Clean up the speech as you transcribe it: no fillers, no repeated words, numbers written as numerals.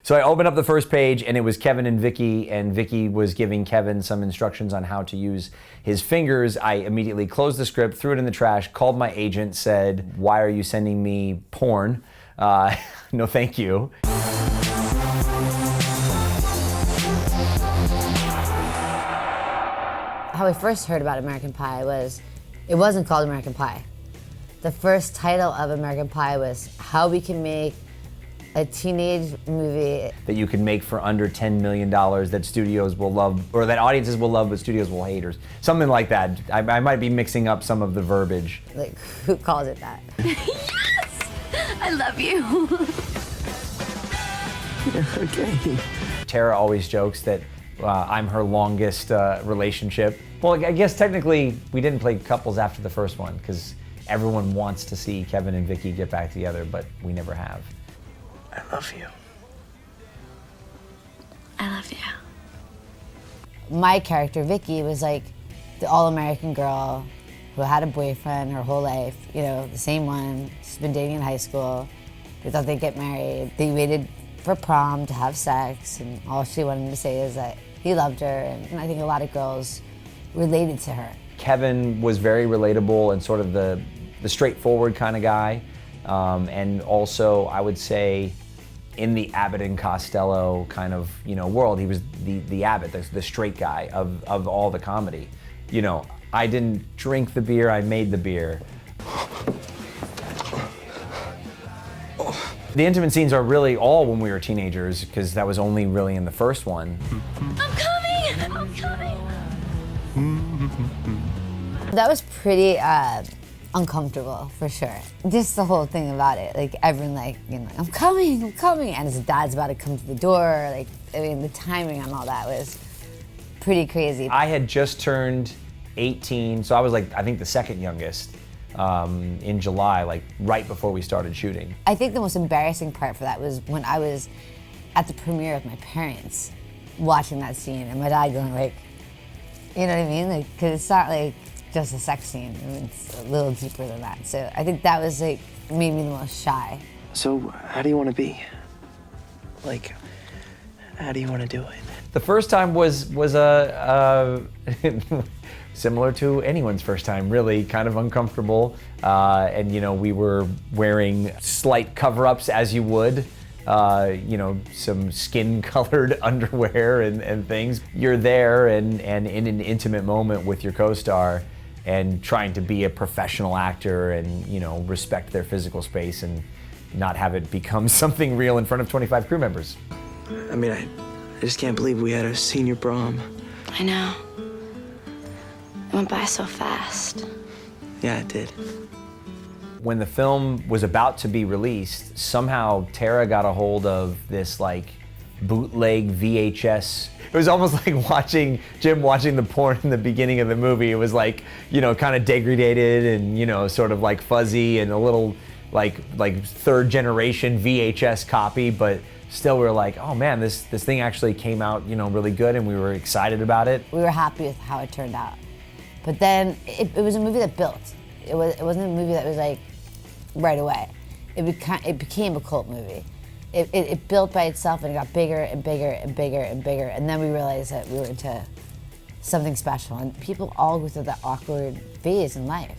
So I opened up the first page and it was Kevin and Vicky was giving Kevin some instructions on how to use his fingers. I immediately closed the script, threw it in the trash, called my agent, said, "Why are you sending me porn? No, thank you." How I first heard about American Pie was, it wasn't called American Pie. The first title of American Pie was how we can make a teenage movie that you can make for under $10 million that studios will love, or that audiences will love but studios will hate, or something like that. I might be mixing up some of the verbiage. Like, who calls it that? Yes! I love you. Okay. Tara always jokes that I'm her longest relationship. Well, I guess technically we didn't play couples after the first one because everyone wants to see Kevin and Vicky get back together, but we never have. I love you. I love you. My character, Vicky, was like the all-American girl who had a boyfriend her whole life, you know, the same one. She's been dating in high school. They thought they'd get married. They waited for prom to have sex, and all she wanted to say is that he loved her, and I think a lot of girls related to her. Kevin was very relatable and sort of the straightforward kind of guy. And also, I would say, in the Abbott and Costello kind of, you know, world, he was the Abbott, the straight guy of all the comedy. You know, I didn't drink the beer, I made the beer. The intimate scenes are really all when we were teenagers, because that was only really in the first one. I'm coming! I'm coming! That was pretty uncomfortable, for sure. Just the whole thing about it, like everyone like, you know, I'm coming, and his dad's about to come to the door. Like, I mean, the timing on all that was pretty crazy. I had just turned 18, so I was like, I think the second youngest in July, like right before we started shooting. I think the most embarrassing part for that was when I was at the premiere with my parents watching that scene and my dad going like, you know what I mean? Like, cause it's not like just a sex scene, I mean, it's a little deeper than that. So I think that was like, made me the most shy. So how do you want to be? Like, how do you want to do it? The first time was similar to anyone's first time, really, kind of uncomfortable. And you know, we were wearing slight cover-ups as you would. You know, some skin-colored underwear and things. You're there and in an intimate moment with your co-star and trying to be a professional actor and, you know, respect their physical space and not have it become something real in front of 25 crew members. I mean, I just can't believe we had a senior prom. I know. It went by so fast. Yeah, it did. When the film was about to be released, somehow Tara got a hold of this like bootleg VHS. It was almost like Jim watching the porn in the beginning of the movie. It was like, you know, kind of degraded and, you know, sort of like fuzzy and a little like third generation VHS copy, but still we were like, oh man, this thing actually came out, you know, really good and we were excited about it. We were happy with how it turned out. But then it was a movie that built. It wasn't a movie that was like right away. It became a cult movie. It built by itself and it got bigger and bigger and bigger and bigger, and then we realized that we were into something special, and people all go through that awkward phase in life.